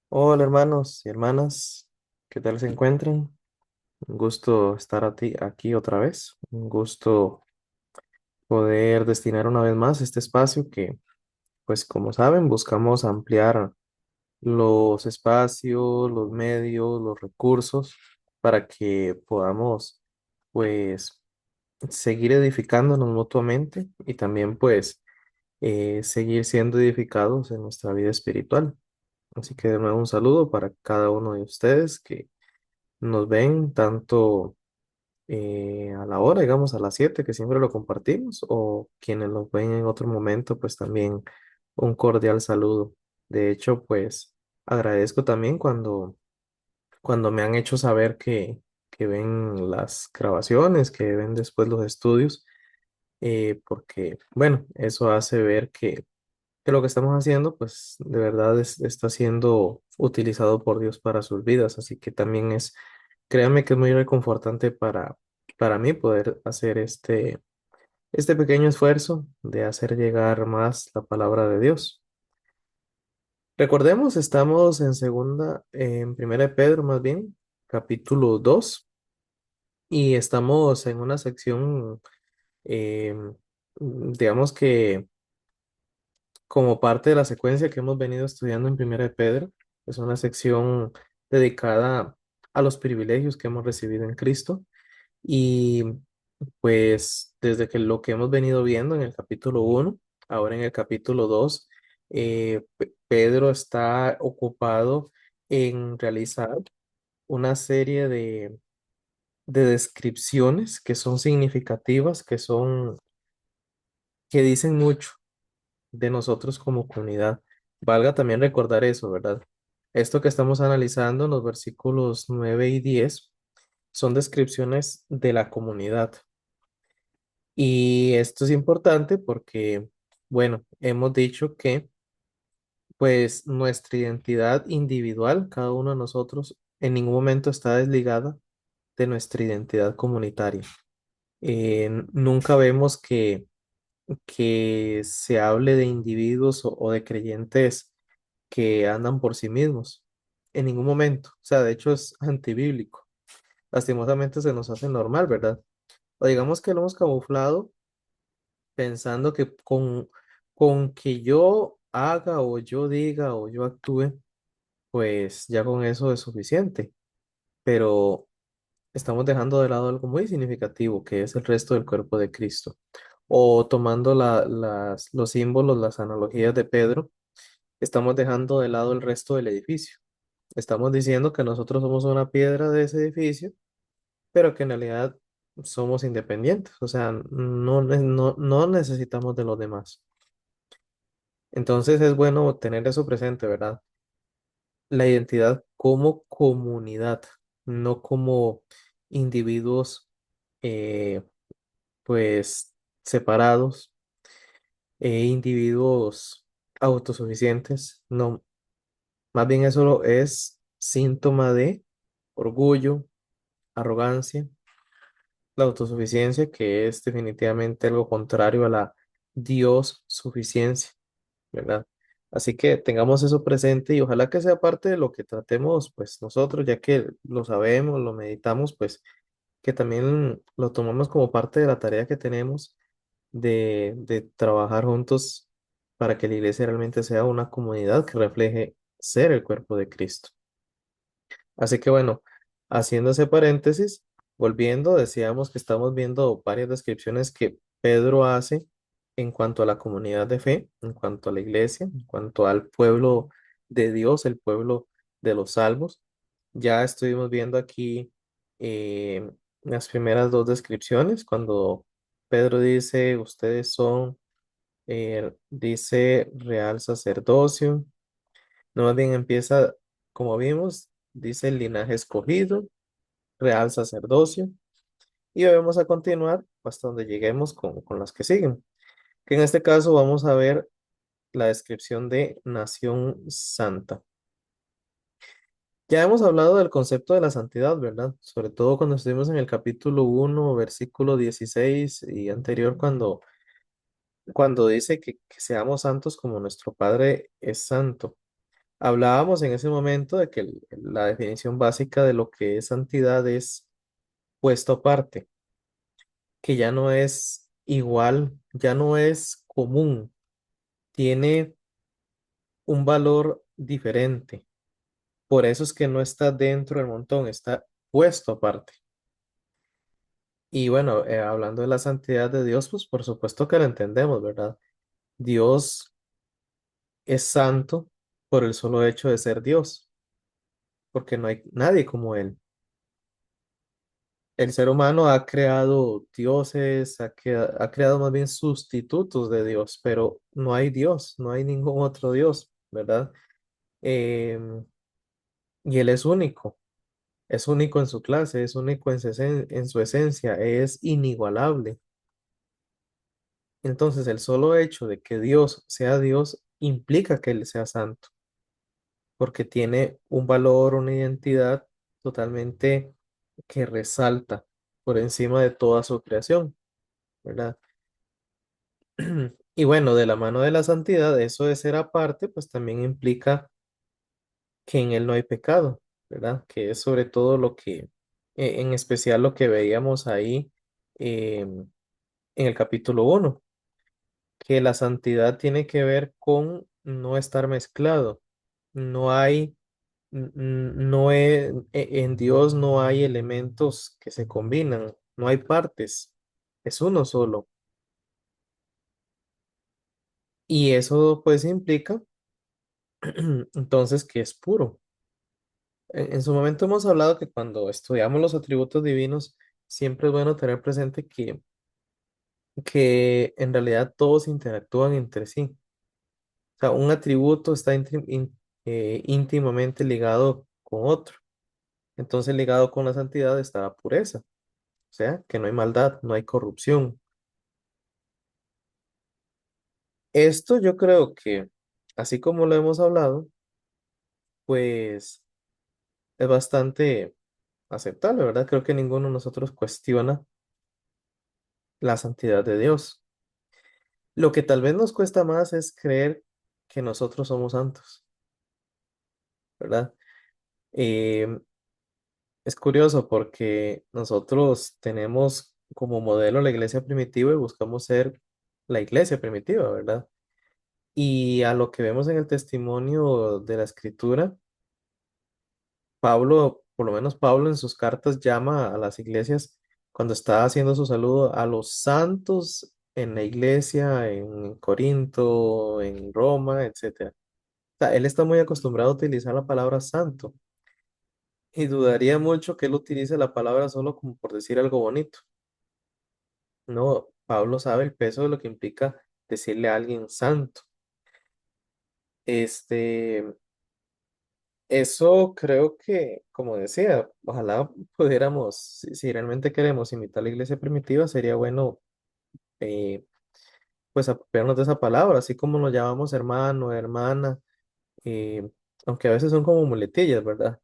Hola hermanos y hermanas, ¿qué tal se encuentran? Un gusto estar aquí otra vez, un gusto poder destinar una vez más este espacio que, pues como saben, buscamos ampliar los espacios, los medios, los recursos para que podamos, pues, seguir edificándonos mutuamente y también, pues, seguir siendo edificados en nuestra vida espiritual. Así que de nuevo un saludo para cada uno de ustedes que nos ven tanto a la hora, digamos a las 7 que siempre lo compartimos, o quienes lo ven en otro momento, pues también un cordial saludo. De hecho, pues agradezco también cuando me han hecho saber que ven las grabaciones, que ven después los estudios, porque, bueno, eso hace ver que lo que estamos haciendo, pues de verdad está siendo utilizado por Dios para sus vidas. Así que también créanme que es muy reconfortante para mí poder hacer este pequeño esfuerzo de hacer llegar más la palabra de Dios. Recordemos, estamos en primera de Pedro más bien, capítulo 2 y estamos en una sección, digamos que como parte de la secuencia que hemos venido estudiando en Primera de Pedro. Es una sección dedicada a los privilegios que hemos recibido en Cristo. Y pues desde que lo que hemos venido viendo en el capítulo 1, ahora en el capítulo 2, Pedro está ocupado en realizar una serie de descripciones que son significativas, que dicen mucho de nosotros como comunidad. Valga también recordar eso, ¿verdad? Esto que estamos analizando en los versículos 9 y 10 son descripciones de la comunidad. Y esto es importante porque, bueno, hemos dicho que pues nuestra identidad individual, cada uno de nosotros, en ningún momento está desligada de nuestra identidad comunitaria. Nunca vemos que se hable de individuos o de creyentes que andan por sí mismos. En ningún momento. O sea, de hecho es antibíblico. Lastimosamente se nos hace normal, ¿verdad? O digamos que lo hemos camuflado pensando que con que yo haga o yo diga o yo actúe, pues ya con eso es suficiente. Pero estamos dejando de lado algo muy significativo, que es el resto del cuerpo de Cristo. O tomando los símbolos, las analogías de Pedro, estamos dejando de lado el resto del edificio. Estamos diciendo que nosotros somos una piedra de ese edificio, pero que en realidad somos independientes, o sea, no necesitamos de los demás. Entonces es bueno tener eso presente, ¿verdad? La identidad como comunidad, no como individuos, eh, pues, separados, individuos autosuficientes, no, más bien eso es síntoma de orgullo, arrogancia, la autosuficiencia, que es definitivamente algo contrario a la Dios suficiencia, ¿verdad? Así que tengamos eso presente y ojalá que sea parte de lo que tratemos, pues nosotros, ya que lo sabemos, lo meditamos, pues que también lo tomamos como parte de la tarea que tenemos de trabajar juntos para que la iglesia realmente sea una comunidad que refleje ser el cuerpo de Cristo. Así que bueno, haciendo ese paréntesis, volviendo, decíamos que estamos viendo varias descripciones que Pedro hace en cuanto a la comunidad de fe, en cuanto a la iglesia, en cuanto al pueblo de Dios, el pueblo de los salvos. Ya estuvimos viendo aquí las primeras dos descripciones, cuando Pedro dice, ustedes son, dice, real sacerdocio. No, más bien empieza, como vimos, dice el linaje escogido, real sacerdocio, y vamos a continuar hasta donde lleguemos con las que siguen, que en este caso vamos a ver la descripción de nación santa. Ya hemos hablado del concepto de la santidad, ¿verdad? Sobre todo cuando estuvimos en el capítulo 1 versículo 16 y anterior, cuando cuando dice que seamos santos como nuestro Padre es santo. Hablábamos en ese momento de que la definición básica de lo que es santidad es puesto aparte, que ya no es igual, ya no es común, tiene un valor diferente. Por eso es que no está dentro del montón, está puesto aparte. Y bueno, hablando de la santidad de Dios, pues por supuesto que la entendemos, ¿verdad? Dios es santo por el solo hecho de ser Dios, porque no hay nadie como Él. El ser humano ha creado dioses, ha creado más bien sustitutos de Dios, pero no hay Dios, no hay ningún otro Dios, ¿verdad? Em, y Él es único en su clase, es único en su esencia, es inigualable. Entonces, el solo hecho de que Dios sea Dios implica que Él sea santo, porque tiene un valor, una identidad totalmente que resalta por encima de toda su creación, ¿verdad? Y bueno, de la mano de la santidad, eso de ser aparte, pues también implica que en Él no hay pecado, ¿verdad? Que es sobre todo lo que, en especial lo que veíamos ahí en el capítulo 1, que la santidad tiene que ver con no estar mezclado. No hay, no en Dios no hay elementos que se combinan, no hay partes, es uno solo. Y eso pues implica entonces que es puro. En su momento hemos hablado que cuando estudiamos los atributos divinos, siempre es bueno tener presente que en realidad todos interactúan entre sí. O sea, un atributo está íntimamente ligado con otro. Entonces, ligado con la santidad está la pureza. O sea, que no hay maldad, no hay corrupción. Esto yo creo que, así como lo hemos hablado, pues es bastante aceptable, ¿verdad? Creo que ninguno de nosotros cuestiona la santidad de Dios. Lo que tal vez nos cuesta más es creer que nosotros somos santos, ¿verdad? Eh, es curioso porque nosotros tenemos como modelo la iglesia primitiva y buscamos ser la iglesia primitiva, ¿verdad? Y a lo que vemos en el testimonio de la escritura, Pablo, por lo menos Pablo en sus cartas llama a las iglesias cuando está haciendo su saludo a los santos en la iglesia, en Corinto, en Roma, etcétera. Sea, él está muy acostumbrado a utilizar la palabra santo y dudaría mucho que él utilice la palabra solo como por decir algo bonito. No, Pablo sabe el peso de lo que implica decirle a alguien santo. Este, eso creo que, como decía, ojalá pudiéramos, si realmente queremos imitar la iglesia primitiva, sería bueno, eh, pues, apropiarnos de esa palabra, así como nos llamamos hermano, hermana, eh, aunque a veces son como muletillas, ¿verdad?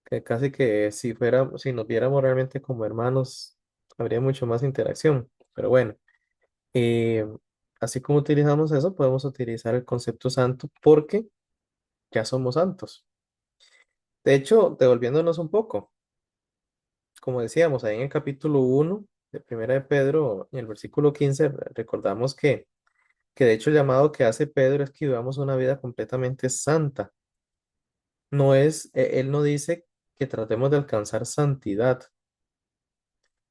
Que casi que si nos viéramos realmente como hermanos, habría mucho más interacción. Pero bueno, eh, así como utilizamos eso, podemos utilizar el concepto santo porque ya somos santos. De hecho, devolviéndonos un poco, como decíamos, ahí en el capítulo 1 de Primera de Pedro, en el versículo 15 recordamos que de hecho el llamado que hace Pedro es que vivamos una vida completamente santa. No es, él no dice que tratemos de alcanzar santidad,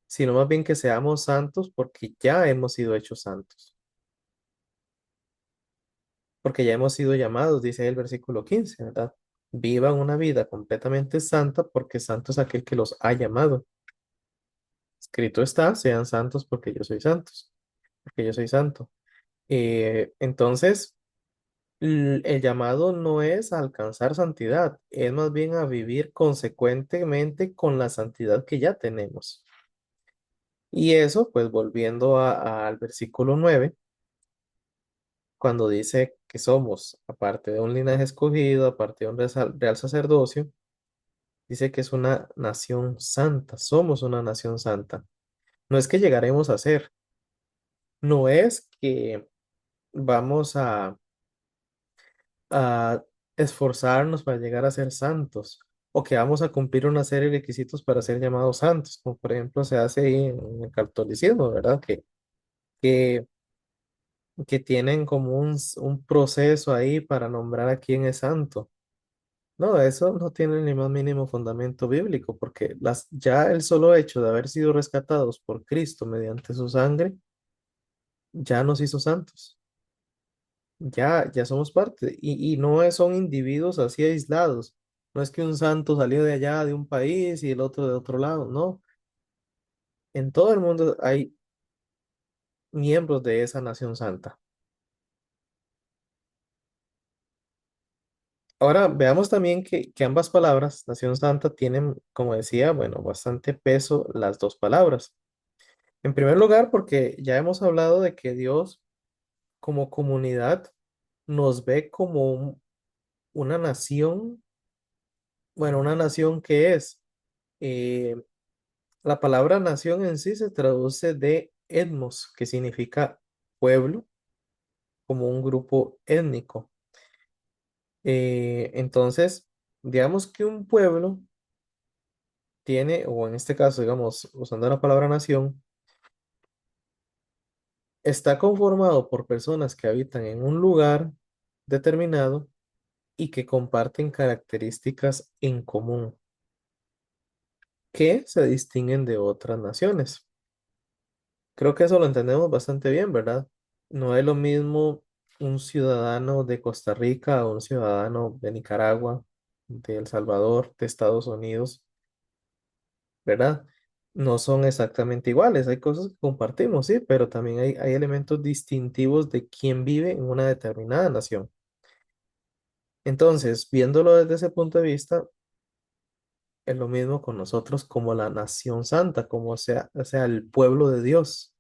sino más bien que seamos santos porque ya hemos sido hechos santos, porque ya hemos sido llamados, dice el versículo 15, ¿verdad? Vivan una vida completamente santa porque santo es aquel que los ha llamado. Escrito está, sean santos porque yo soy santos, porque yo soy santo. Entonces, el llamado no es a alcanzar santidad, es más bien a vivir consecuentemente con la santidad que ya tenemos. Y eso, pues volviendo al versículo 9, cuando dice que somos, aparte de un linaje escogido, aparte de un real sacerdocio, dice que es una nación santa, somos una nación santa. No es que llegaremos a ser, No es que vamos a esforzarnos para llegar a ser santos o que vamos a cumplir una serie de requisitos para ser llamados santos, como por ejemplo se hace ahí en el catolicismo, ¿verdad? Que, que tienen como un proceso ahí para nombrar a quién es santo. No, eso no tiene ni más mínimo fundamento bíblico, porque ya el solo hecho de haber sido rescatados por Cristo mediante su sangre, ya nos hizo santos. Ya somos parte. Y no son individuos así aislados. No es que un santo salió de allá, de un país, y el otro de otro lado. No. En todo el mundo hay miembros de esa nación santa. Ahora veamos también que ambas palabras, nación santa, tienen, como decía, bueno, bastante peso las dos palabras. En primer lugar, porque ya hemos hablado de que Dios como comunidad nos ve como una nación, bueno, una nación que es, eh, la palabra nación en sí se traduce de etnos, que significa pueblo, como un grupo étnico. Entonces, digamos que un pueblo tiene, o en este caso, digamos, usando la palabra nación, está conformado por personas que habitan en un lugar determinado y que comparten características en común que se distinguen de otras naciones. Creo que eso lo entendemos bastante bien, ¿verdad? No es lo mismo un ciudadano de Costa Rica o un ciudadano de Nicaragua, de El Salvador, de Estados Unidos, ¿verdad? No son exactamente iguales. Hay cosas que compartimos, sí, pero también hay elementos distintivos de quién vive en una determinada nación. Entonces, viéndolo desde ese punto de vista, es lo mismo con nosotros como la nación santa, como sea, o sea, el pueblo de Dios.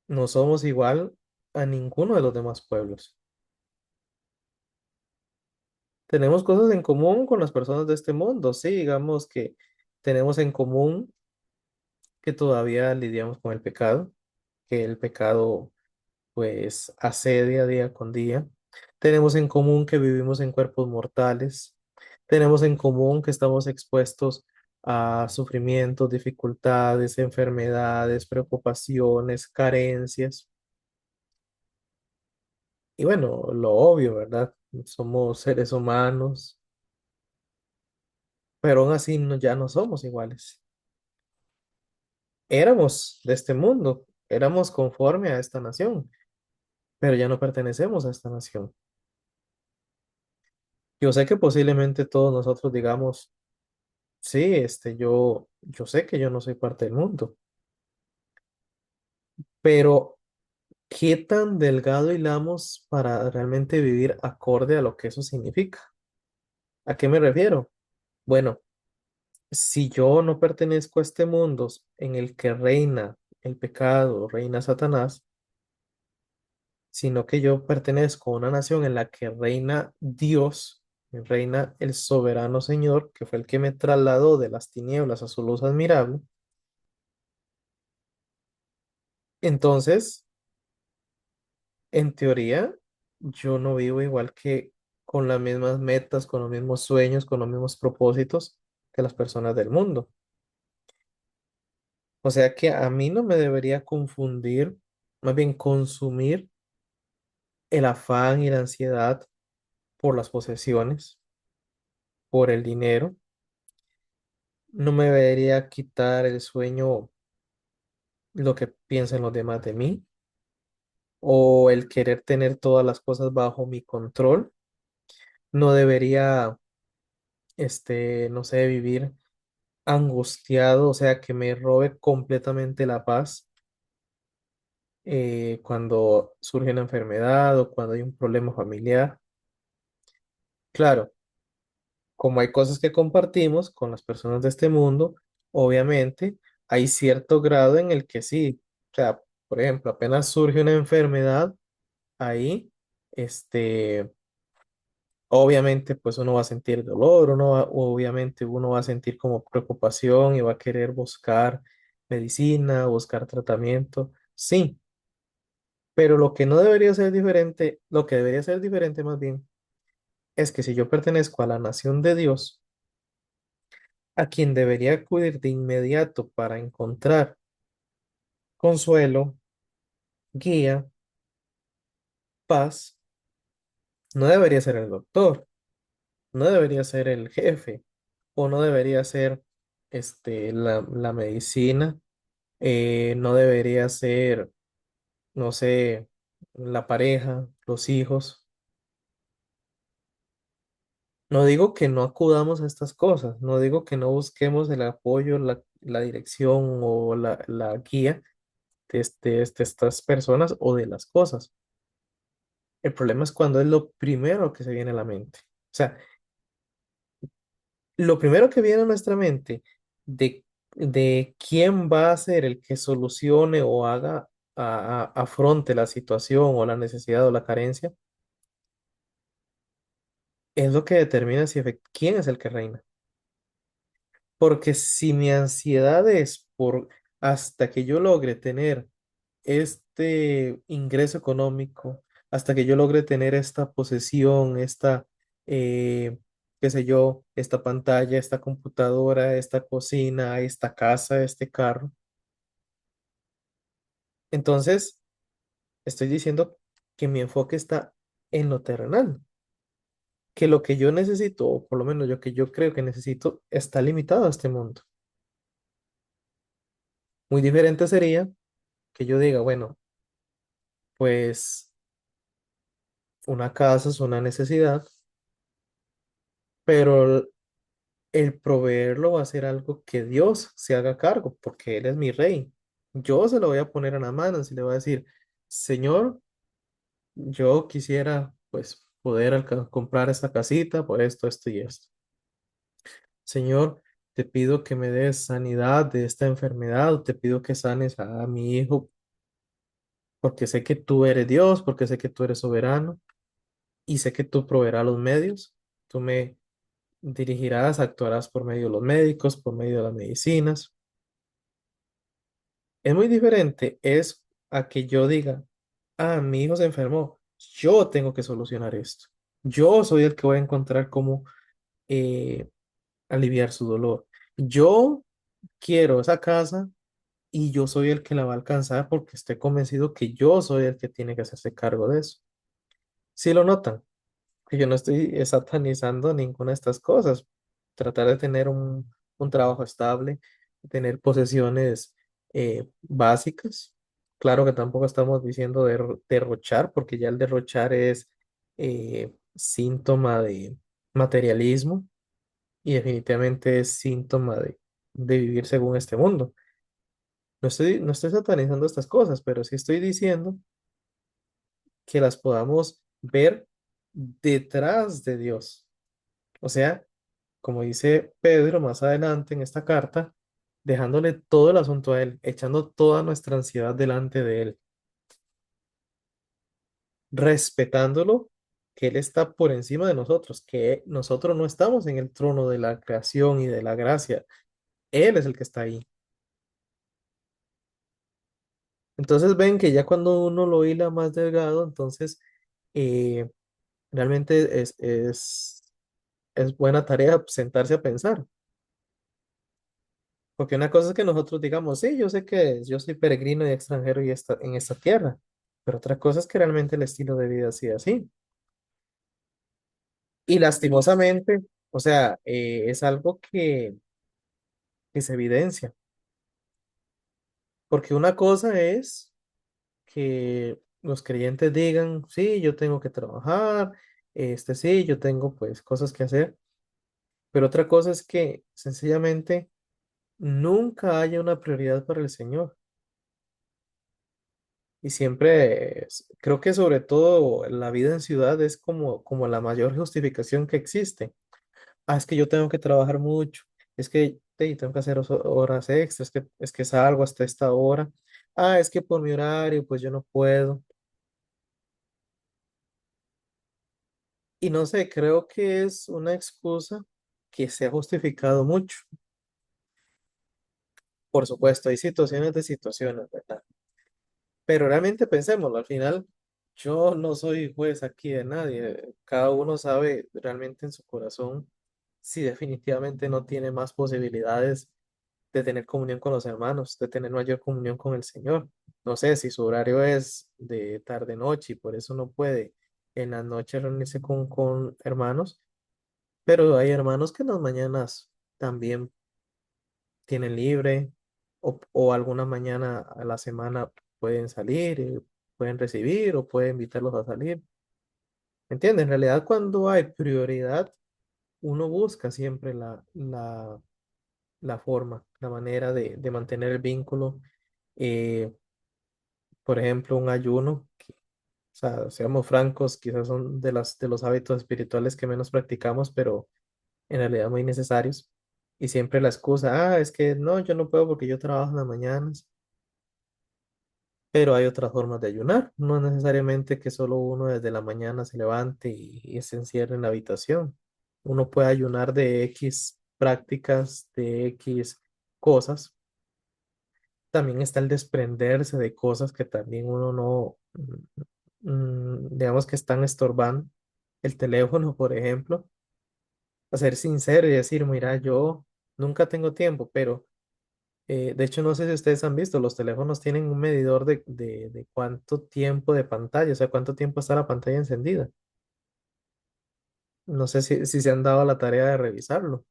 No somos igual a ninguno de los demás pueblos. Tenemos cosas en común con las personas de este mundo, sí, digamos que tenemos en común que todavía lidiamos con el pecado, que el pecado pues asedia día con día. Tenemos en común que vivimos en cuerpos mortales. Tenemos en común que estamos expuestos a sufrimientos, dificultades, enfermedades, preocupaciones, carencias. Y bueno, lo obvio, ¿verdad? Somos seres humanos, pero aún así ya no somos iguales. Éramos de este mundo, éramos conforme a esta nación, pero ya no pertenecemos a esta nación. Yo sé que posiblemente todos nosotros digamos, sí, yo sé que yo no soy parte del mundo, pero ¿qué tan delgado hilamos para realmente vivir acorde a lo que eso significa? ¿A qué me refiero? Bueno, si yo no pertenezco a este mundo en el que reina el pecado, reina Satanás, sino que yo pertenezco a una nación en la que reina Dios, reina el soberano Señor, que fue el que me trasladó de las tinieblas a su luz admirable, entonces, en teoría, yo no vivo igual que con las mismas metas, con los mismos sueños, con los mismos propósitos que las personas del mundo. O sea que a mí no me debería confundir, más bien consumir el afán y la ansiedad por las posesiones, por el dinero. No me debería quitar el sueño lo que piensen los demás de mí o el querer tener todas las cosas bajo mi control. No debería, no sé, vivir angustiado, o sea, que me robe completamente la paz cuando surge una enfermedad o cuando hay un problema familiar. Claro, como hay cosas que compartimos con las personas de este mundo, obviamente hay cierto grado en el que sí, o sea, por ejemplo, apenas surge una enfermedad, ahí, obviamente, pues uno va a sentir dolor, obviamente uno va a sentir como preocupación y va a querer buscar medicina, buscar tratamiento, sí, pero lo que no debería ser diferente, lo que debería ser diferente más bien, es que si yo pertenezco a la nación de Dios, a quien debería acudir de inmediato para encontrar consuelo, guía, paz, no debería ser el doctor, no debería ser el jefe, o no debería ser la medicina, no debería ser, no sé, la pareja, los hijos. No digo que no acudamos a estas cosas, no digo que no busquemos el apoyo, la dirección o la guía de estas personas o de las cosas. El problema es cuando es lo primero que se viene a la mente. O sea, lo primero que viene a nuestra mente de quién va a ser el que solucione o haga, afronte la situación o la necesidad o la carencia, es lo que determina si quién es el que reina. Porque si mi ansiedad es por hasta que yo logre tener este ingreso económico, hasta que yo logre tener esta posesión, eh, qué sé yo, esta pantalla, esta computadora, esta cocina, esta casa, este carro, entonces estoy diciendo que mi enfoque está en lo terrenal, que lo que yo necesito, o por lo menos lo que yo creo que necesito, está limitado a este mundo. Muy diferente sería que yo diga, bueno, pues una casa es una necesidad, pero el proveerlo va a ser algo que Dios se haga cargo, porque Él es mi rey. Yo se lo voy a poner en las manos y le voy a decir, Señor, yo quisiera pues poder comprar esta casita por esto, esto y esto. Señor, te pido que me des sanidad de esta enfermedad, te pido que sanes a mi hijo, porque sé que tú eres Dios, porque sé que tú eres soberano y sé que tú proveerás los medios. Tú me dirigirás, actuarás por medio de los médicos, por medio de las medicinas. Es muy diferente, es a que yo diga, ah, mi hijo se enfermó, yo tengo que solucionar esto. Yo soy el que voy a encontrar cómo eh, aliviar su dolor. Yo quiero esa casa y yo soy el que la va a alcanzar porque estoy convencido que yo soy el que tiene que hacerse cargo de eso. Si lo notan, que yo no estoy satanizando ninguna de estas cosas. Tratar de tener un trabajo estable, tener posesiones básicas. Claro que tampoco estamos diciendo derrochar, porque ya el derrochar es síntoma de materialismo y definitivamente es síntoma de vivir según este mundo. No estoy satanizando estas cosas, pero sí estoy diciendo que las podamos ver detrás de Dios. O sea, como dice Pedro más adelante en esta carta, dejándole todo el asunto a Él, echando toda nuestra ansiedad delante de Él, respetándolo, que Él está por encima de nosotros, que nosotros no estamos en el trono de la creación y de la gracia, Él es el que está ahí. Entonces ven que ya cuando uno lo hila más delgado, entonces eh, realmente es buena tarea sentarse a pensar. Porque una cosa es que nosotros digamos, sí, yo sé que yo soy peregrino y extranjero y en esta tierra, pero otra cosa es que realmente el estilo de vida sea así. Y lastimosamente, o sea, es algo que se evidencia, porque una cosa es que los creyentes digan, sí, yo tengo que trabajar, sí, yo tengo pues cosas que hacer, pero otra cosa es que sencillamente nunca haya una prioridad para el Señor. Y siempre, creo que sobre todo la vida en ciudad es como la mayor justificación que existe. Ah, es que yo tengo que trabajar mucho, es que tengo que hacer horas extras, es que salgo hasta esta hora. Ah, es que por mi horario, pues yo no puedo. Y no sé, creo que es una excusa que se ha justificado mucho. Por supuesto, hay situaciones de situaciones, ¿verdad? Pero realmente pensémoslo, al final yo no soy juez aquí de nadie. Cada uno sabe realmente en su corazón si definitivamente no tiene más posibilidades de tener comunión con los hermanos, de tener mayor comunión con el Señor. No sé si su horario es de tarde-noche y por eso no puede en las noches reunirse con hermanos, pero hay hermanos que en las mañanas también tienen libre o alguna mañana a la semana pueden salir, pueden recibir o pueden invitarlos a salir. ¿Entiendes? En realidad cuando hay prioridad, uno busca siempre la forma, la manera de mantener el vínculo. Eh, por ejemplo, un ayuno, o sea, seamos francos, quizás son de los hábitos espirituales que menos practicamos, pero en realidad muy necesarios. Y siempre la excusa, es que no, yo no puedo porque yo trabajo en las mañanas. Pero hay otras formas de ayunar. No es necesariamente que solo uno desde la mañana se levante y se encierre en la habitación. Uno puede ayunar de X prácticas, de X cosas. También está el desprenderse de cosas que también uno no, digamos que están estorbando. El teléfono, por ejemplo, a ser sincero y decir, mira, yo nunca tengo tiempo, pero de hecho, no sé si ustedes han visto, los teléfonos tienen un medidor de cuánto tiempo de pantalla, o sea, cuánto tiempo está la pantalla encendida. No sé si se han dado la tarea de revisarlo.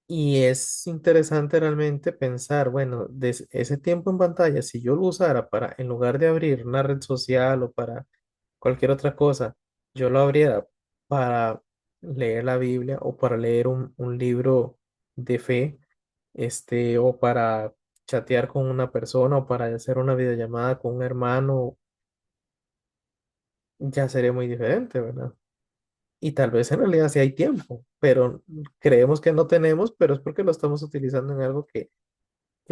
Y es interesante realmente pensar, bueno, ese tiempo en pantalla, si yo lo usara para, en lugar de abrir una red social o para cualquier otra cosa, yo lo abriera para leer la Biblia o para leer un libro de fe, o para chatear con una persona o para hacer una videollamada con un hermano, ya sería muy diferente, ¿verdad? Y tal vez en realidad sí hay tiempo, pero creemos que no tenemos, pero es porque lo estamos utilizando en algo que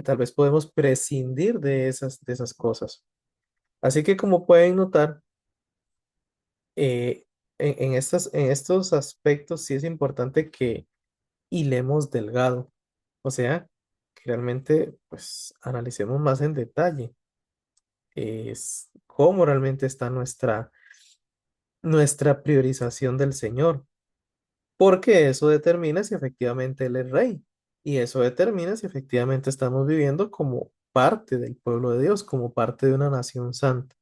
tal vez podemos prescindir de esas cosas. Así que como pueden notar, en estos aspectos sí es importante que hilemos delgado, o sea, que realmente pues analicemos más en detalle es cómo realmente está nuestra priorización del Señor, porque eso determina si efectivamente Él es Rey y eso determina si efectivamente estamos viviendo como parte del pueblo de Dios, como parte de una nación santa.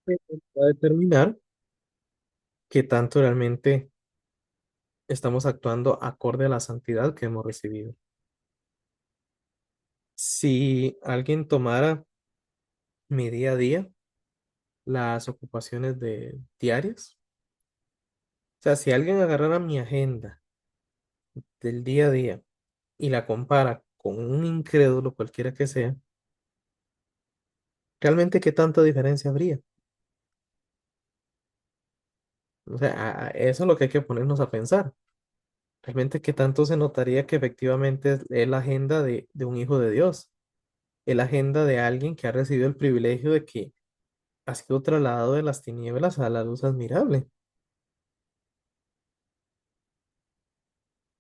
Va a determinar qué tanto realmente estamos actuando acorde a la santidad que hemos recibido. Si alguien tomara mi día a día, las ocupaciones diarias, o sea, si alguien agarrara mi agenda del día a día y la compara con un incrédulo, cualquiera que sea, realmente qué tanta diferencia habría. O sea, eso es lo que hay que ponernos a pensar. Realmente qué tanto se notaría que efectivamente es la agenda de un hijo de Dios, es la agenda de alguien que ha recibido el privilegio de que ha sido trasladado de las tinieblas a la luz admirable.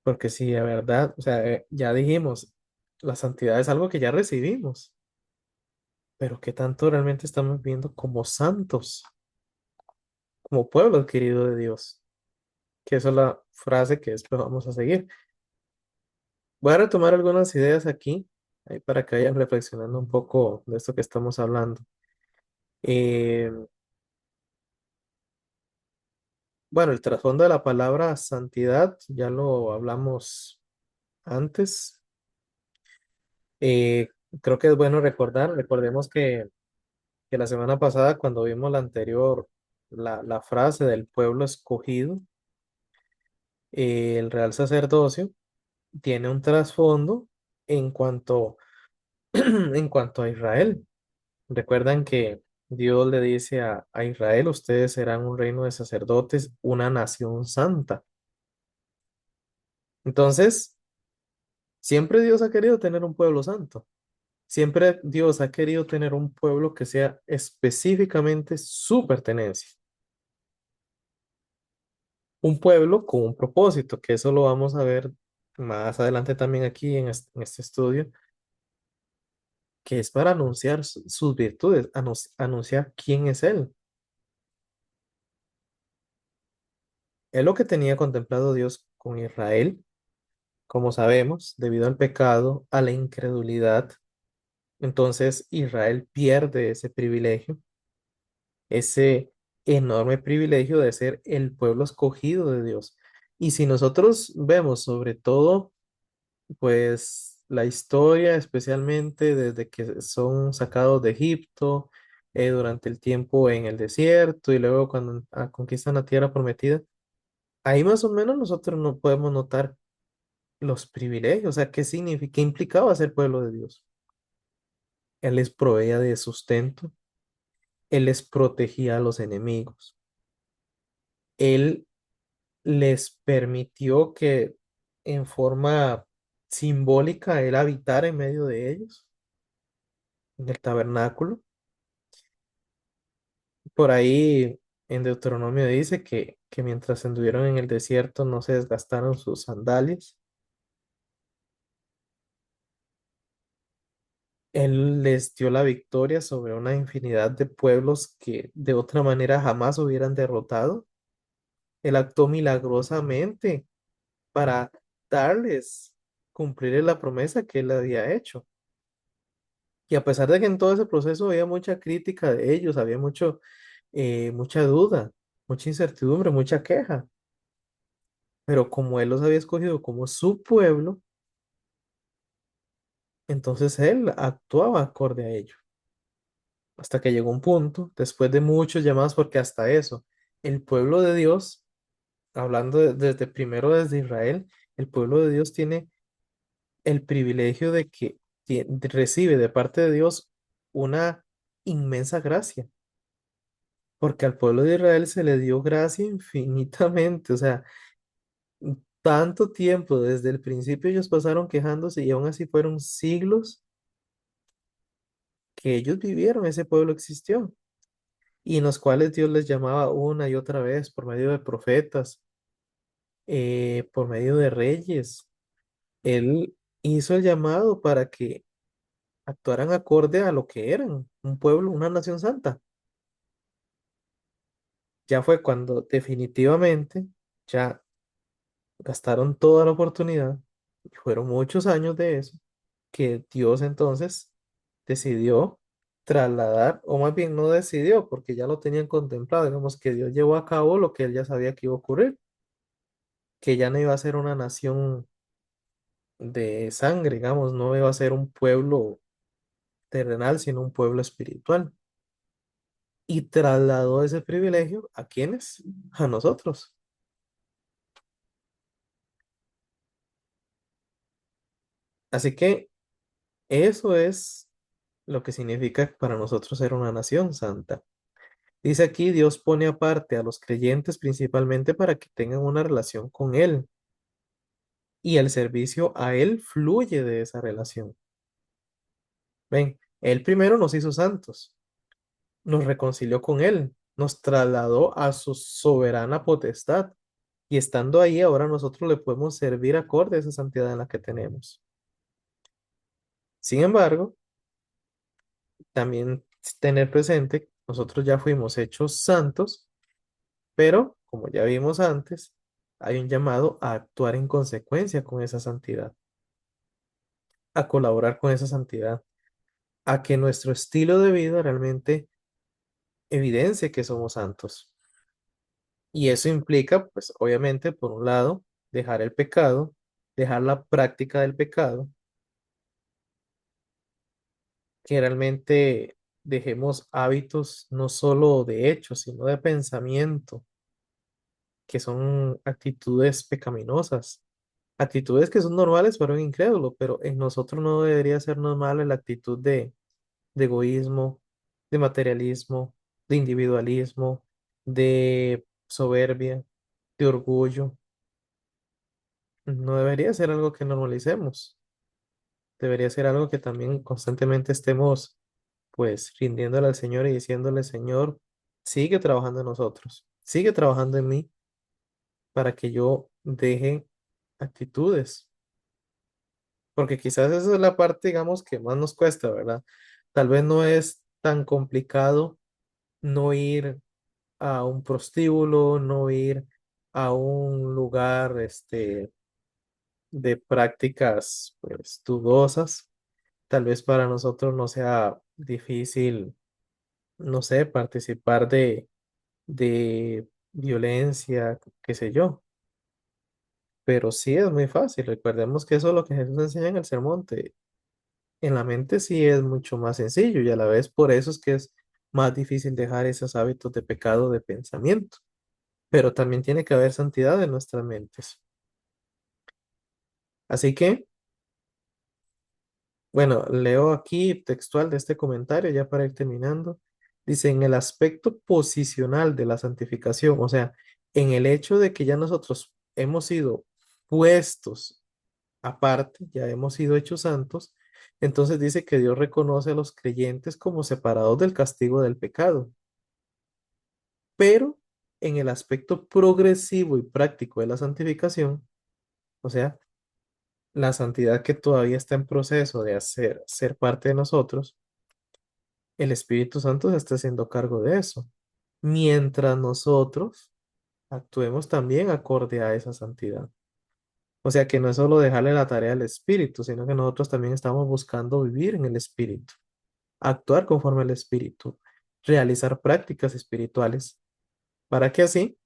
Porque si de verdad, o sea, ya dijimos, la santidad es algo que ya recibimos, pero qué tanto realmente estamos viendo como santos, como pueblo adquirido de Dios. Que esa es la frase que después vamos a seguir. Voy a retomar algunas ideas aquí, ahí para que vayan reflexionando un poco de esto que estamos hablando. Eh, bueno, el trasfondo de la palabra santidad ya lo hablamos antes. Eh, Creo que es bueno recordemos que la semana pasada cuando vimos la anterior, la frase del pueblo escogido, el real sacerdocio tiene un trasfondo en cuanto, en cuanto a Israel. Recuerdan que Dios le dice a Israel, ustedes serán un reino de sacerdotes, una nación santa. Entonces, siempre Dios ha querido tener un pueblo santo. Siempre Dios ha querido tener un pueblo que sea específicamente su pertenencia. Un pueblo con un propósito, que eso lo vamos a ver más adelante también aquí en este estudio, que es para anunciar sus virtudes, anunciar quién es Él. Es lo que tenía contemplado Dios con Israel, como sabemos, debido al pecado, a la incredulidad. Entonces Israel pierde ese privilegio, ese enorme privilegio de ser el pueblo escogido de Dios. Y si nosotros vemos sobre todo, pues la historia, especialmente desde que son sacados de Egipto, durante el tiempo en el desierto y luego cuando conquistan la tierra prometida, ahí más o menos nosotros no podemos notar los privilegios, o sea, qué significa, qué implicaba ser pueblo de Dios. Él les proveía de sustento, Él les protegía a los enemigos, Él les permitió que en forma simbólica Él habitara en medio de ellos, en el tabernáculo. Por ahí en Deuteronomio dice que mientras anduvieron en el desierto no se desgastaron sus sandalias. Él les dio la victoria sobre una infinidad de pueblos que de otra manera jamás hubieran derrotado. Él actuó milagrosamente para darles, cumplir la promesa que él había hecho. Y a pesar de que en todo ese proceso había mucha crítica de ellos, había mucha duda, mucha incertidumbre, mucha queja, pero como él los había escogido como su pueblo, entonces él actuaba acorde a ello. Hasta que llegó un punto, después de muchos llamados, porque hasta eso, el pueblo de Dios, hablando desde primero desde Israel, el pueblo de Dios tiene el privilegio de que recibe de parte de Dios una inmensa gracia, porque al pueblo de Israel se le dio gracia infinitamente, o sea, tanto tiempo, desde el principio ellos pasaron quejándose y aún así fueron siglos que ellos vivieron, ese pueblo existió, y en los cuales Dios les llamaba una y otra vez por medio de profetas, por medio de reyes. Él hizo el llamado para que actuaran acorde a lo que eran, un pueblo, una nación santa. Ya fue cuando definitivamente ya gastaron toda la oportunidad, y fueron muchos años de eso, que Dios entonces decidió trasladar, o más bien no decidió, porque ya lo tenían contemplado, digamos que Dios llevó a cabo lo que él ya sabía que iba a ocurrir, que ya no iba a ser una nación de sangre, digamos, no iba a ser un pueblo terrenal, sino un pueblo espiritual. Y trasladó ese privilegio ¿a quiénes? A nosotros. Así que eso es lo que significa para nosotros ser una nación santa. Dice aquí, Dios pone aparte a los creyentes principalmente para que tengan una relación con Él y el servicio a Él fluye de esa relación. Ven, Él primero nos hizo santos, nos reconcilió con Él, nos trasladó a su soberana potestad y estando ahí ahora nosotros le podemos servir acorde a esa santidad en la que tenemos. Sin embargo, también tener presente, nosotros ya fuimos hechos santos, pero como ya vimos antes, hay un llamado a actuar en consecuencia con esa santidad, a colaborar con esa santidad, a que nuestro estilo de vida realmente evidencie que somos santos. Y eso implica, pues obviamente, por un lado, dejar el pecado, dejar la práctica del pecado, que realmente dejemos hábitos no solo de hechos, sino de pensamiento, que son actitudes pecaminosas, actitudes que son normales para un incrédulo, pero en nosotros no debería ser normal la actitud de egoísmo, de materialismo, de individualismo, de soberbia, de orgullo. No debería ser algo que normalicemos, debería ser algo que también constantemente estemos pues rindiéndole al Señor y diciéndole, Señor, sigue trabajando en nosotros, sigue trabajando en mí para que yo deje actitudes. porque quizás esa es la parte, digamos, que más nos cuesta, ¿verdad? Tal vez no es tan complicado no ir a un prostíbulo, no ir a un lugar, de prácticas, pues, dudosas. Tal vez para nosotros no sea difícil, no sé, participar de violencia, qué sé yo, pero sí es muy fácil. Recordemos que eso es lo que Jesús enseña en el sermón. En la mente sí es mucho más sencillo y a la vez por eso es que es más difícil dejar esos hábitos de pecado de pensamiento, pero también tiene que haber santidad en nuestras mentes. Así que, bueno, leo aquí textual de este comentario ya para ir terminando. Dice, en el aspecto posicional de la santificación, o sea, en el hecho de que ya nosotros hemos sido puestos aparte, ya hemos sido hechos santos, entonces dice que Dios reconoce a los creyentes como separados del castigo del pecado, pero en el aspecto progresivo y práctico de la santificación, o sea, la santidad que todavía está en proceso de ser parte de nosotros, el Espíritu Santo se está haciendo cargo de eso, mientras nosotros actuemos también acorde a esa santidad. O sea que no es solo dejarle la tarea al Espíritu, sino que nosotros también estamos buscando vivir en el Espíritu, actuar conforme al Espíritu, realizar prácticas espirituales, para que así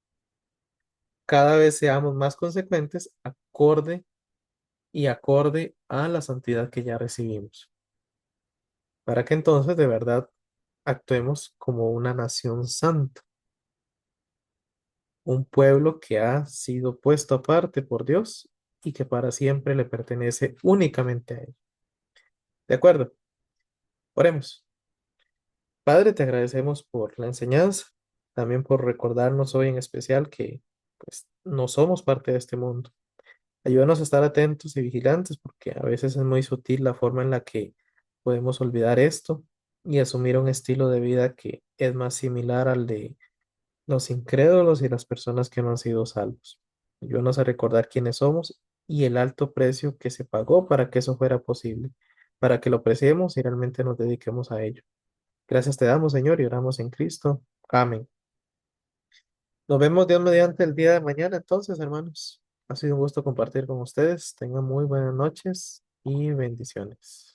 cada vez seamos más consecuentes, acorde a la santidad que ya recibimos, para que entonces de verdad actuemos como una nación santa, un pueblo que ha sido puesto aparte por Dios y que para siempre le pertenece únicamente a Él. ¿De acuerdo? Oremos. Padre, te agradecemos por la enseñanza, también por recordarnos hoy en especial que pues no somos parte de este mundo. Ayúdanos a estar atentos y vigilantes porque a veces es muy sutil la forma en la que podemos olvidar esto y asumir un estilo de vida que es más similar al de los incrédulos y las personas que no han sido salvos. Ayúdanos a recordar quiénes somos y el alto precio que se pagó para que eso fuera posible, para que lo apreciemos y realmente nos dediquemos a ello. Gracias te damos, Señor, y oramos en Cristo. Amén. Nos vemos Dios mediante el día de mañana, entonces, hermanos. Ha sido un gusto compartir con ustedes. Tengan muy buenas noches y bendiciones.